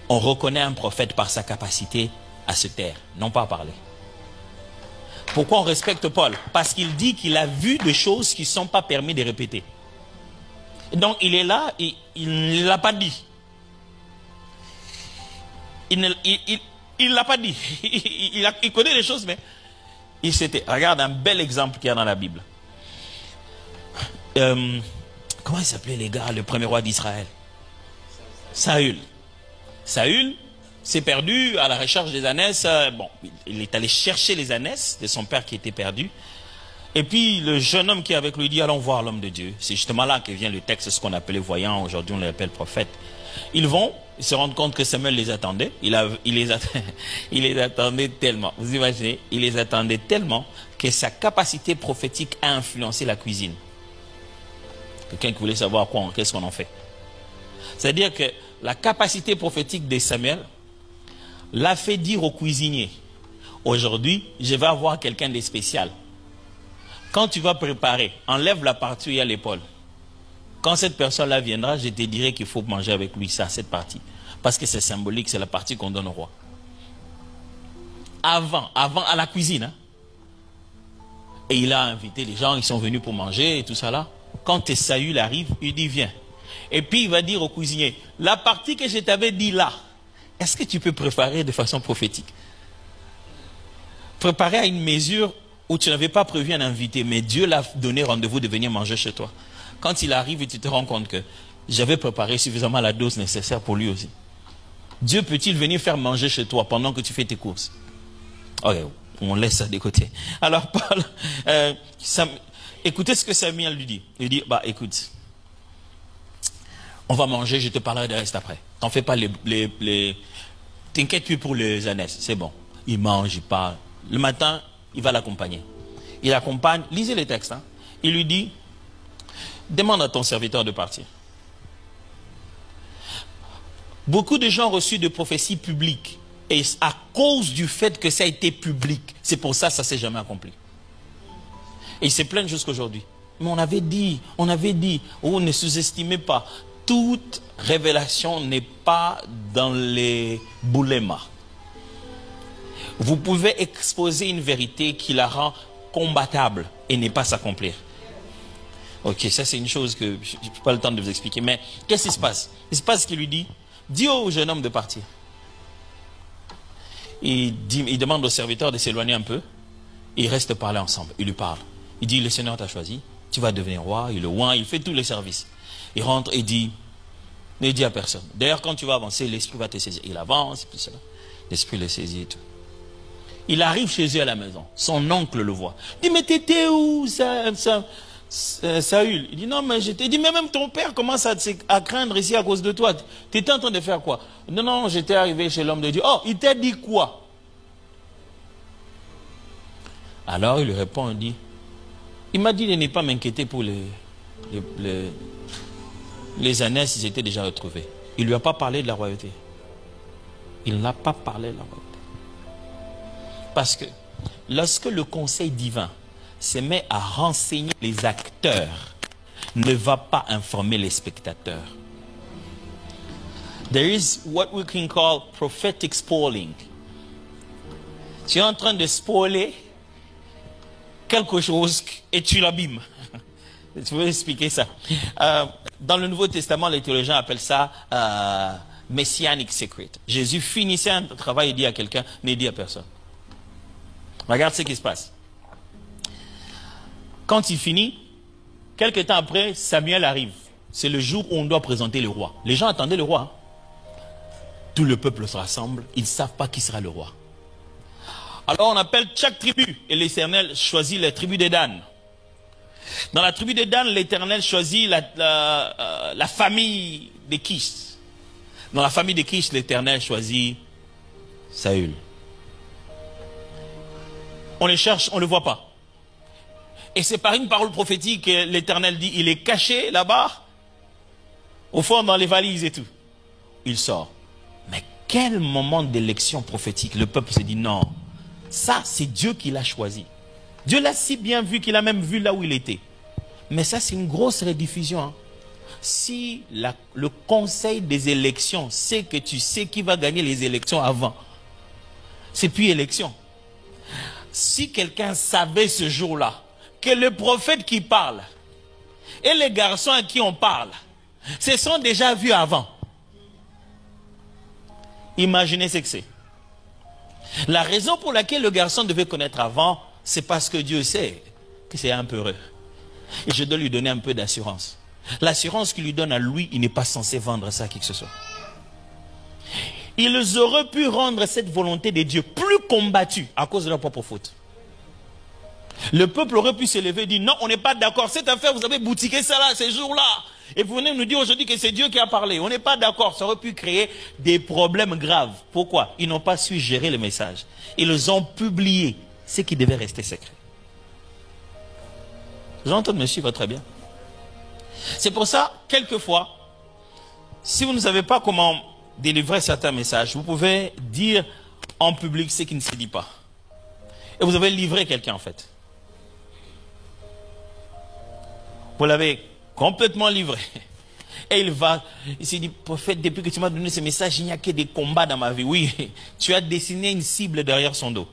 On reconnaît un prophète par sa capacité à se taire, non pas à parler. Pourquoi on respecte Paul? Parce qu'il dit qu'il a vu des choses qui ne sont pas permis de répéter. Donc il est là, et il ne l'a pas dit. Il ne l'a pas dit. Il connaît les choses, mais il s'était. Regarde un bel exemple qu'il y a dans la Bible. Comment il s'appelait les gars, le premier roi d'Israël? Saül. Saül s'est perdu à la recherche des ânesses. Bon, il est allé chercher les ânesses de son père qui était perdu. Et puis le jeune homme qui est avec lui dit, allons voir l'homme de Dieu. C'est justement là que vient le texte, ce qu'on appelait voyant, aujourd'hui on l'appelle prophète. Ils vont, ils se rendent compte que Samuel les attendait. Il les attendait tellement. Vous imaginez, il les attendait tellement que sa capacité prophétique a influencé la cuisine. Quelqu'un qui voulait savoir quoi, qu'est-ce qu'on en fait. C'est-à-dire que la capacité prophétique de Samuel l'a fait dire au cuisinier, aujourd'hui, je vais avoir quelqu'un de spécial. Quand tu vas préparer, enlève la partie où il y a l'épaule. Quand cette personne-là viendra, je te dirai qu'il faut manger avec lui ça, cette partie. Parce que c'est symbolique, c'est la partie qu'on donne au roi. Avant à la cuisine. Hein. Et il a invité les gens, ils sont venus pour manger et tout ça là. Quand Saül arrive, il dit viens. Et puis il va dire au cuisinier, la partie que je t'avais dit là, est-ce que tu peux préparer de façon prophétique? Préparer à une mesure où tu n'avais pas prévu un invité, mais Dieu l'a donné rendez-vous de venir manger chez toi. Quand il arrive, tu te rends compte que j'avais préparé suffisamment la dose nécessaire pour lui aussi. Dieu peut-il venir faire manger chez toi pendant que tu fais tes courses? Ok, on laisse ça de côté. Alors Paul, écoutez ce que Samuel lui dit. Il dit, bah écoute, on va manger, je te parlerai de reste après. T'en fais pas t'inquiète plus pour les ânesses, c'est bon. Il mange, il parle. Le matin, il va l'accompagner. Il l'accompagne, lisez les textes. Hein. Il lui dit, demande à ton serviteur de partir. Beaucoup de gens ont reçu des prophéties publiques. Et à cause du fait que ça a été public, c'est pour ça que ça ne s'est jamais accompli. Et ils se plaignent jusqu'aujourd'hui. Mais on avait dit, oh, ne sous-estimez pas. Toute révélation n'est pas dans les boulémas. Vous pouvez exposer une vérité qui la rend combattable et n'est pas s'accomplir. Ok, ça c'est une chose que je n'ai pas le temps de vous expliquer. Mais qu'est-ce qui se passe? Il se passe qu'il lui dit, dis au jeune homme de partir. Il demande au serviteur de s'éloigner un peu. Ils restent parler ensemble. Il lui parle. Il dit, le Seigneur t'a choisi. Tu vas devenir roi. Il le oint. Il fait tous les services. Il rentre et dit, ne dis à personne. D'ailleurs, quand tu vas avancer, l'esprit va te saisir. Il avance, puis cela. L'esprit le saisit et tout. Il arrive chez eux à la maison. Son oncle le voit. Il dit, mais t'étais où, Saül? Il dit, non, mais je t'ai dit, mais même ton père commence à craindre ici à cause de toi. Tu étais en train de faire quoi? Non, non, j'étais arrivé chez l'homme de Dieu. Oh, il t'a dit quoi? Alors il lui répond, il dit, il m'a dit de ne pas m'inquiéter pour les ânesses, ils étaient déjà retrouvés. Il ne lui a pas parlé de la royauté. Il n'a pas parlé de la royauté. Parce que lorsque le conseil divin se met à renseigner les acteurs, ne va pas informer les spectateurs. There is what we can call prophetic spoiling. Tu es en train de spoiler quelque chose et tu l'abîmes. Tu veux expliquer ça? Dans le Nouveau Testament, les théologiens appellent ça messianic secret. Jésus finissait un travail et dit à quelqu'un, ne dit à personne. Regarde ce qui se passe. Quand il finit, quelques temps après, Samuel arrive. C'est le jour où on doit présenter le roi. Les gens attendaient le roi. Tout le peuple se rassemble. Ils ne savent pas qui sera le roi. Alors on appelle chaque tribu. Et l'Éternel choisit la tribu de Dan. Dans la tribu de Dan, l'Éternel choisit la famille de Kish. Dans la famille de Kish, l'Éternel choisit Saül. On les cherche, on ne le voit pas. Et c'est par une parole prophétique que l'Éternel dit, il est caché là-bas, au fond dans les valises et tout. Il sort. Mais quel moment d'élection prophétique. Le peuple se dit non, ça c'est Dieu qui l'a choisi. Dieu l'a si bien vu qu'il a même vu là où il était. Mais ça c'est une grosse rediffusion. Hein. Si le conseil des élections sait que tu sais qui va gagner les élections avant, c'est plus élection. Si quelqu'un savait ce jour-là que le prophète qui parle et les garçons à qui on parle se sont déjà vus avant, imaginez ce que c'est. La raison pour laquelle le garçon devait connaître avant, c'est parce que Dieu sait que c'est un peu heureux. Et je dois lui donner un peu d'assurance. L'assurance qu'il lui donne à lui, il n'est pas censé vendre ça à qui que ce soit. Ils auraient pu rendre cette volonté de Dieu plus combattue à cause de leur propre faute. Le peuple aurait pu se lever et dire non, on n'est pas d'accord. Cette affaire, vous avez boutiqué ça là, ces jours-là. Et vous venez nous dire aujourd'hui que c'est Dieu qui a parlé. On n'est pas d'accord. Ça aurait pu créer des problèmes graves. Pourquoi? Ils n'ont pas su gérer le message. Ils ont publié ce qui devait rester secret. Vous entendez me suivre très bien. C'est pour ça, quelquefois, si vous ne savez pas comment délivrer certains messages, vous pouvez dire en public ce qui ne se dit pas. Et vous avez livré quelqu'un en fait. Vous l'avez complètement livré. Et il s'est dit, prophète, depuis que tu m'as donné ce message, il n'y a que des combats dans ma vie. Oui, tu as dessiné une cible derrière son dos.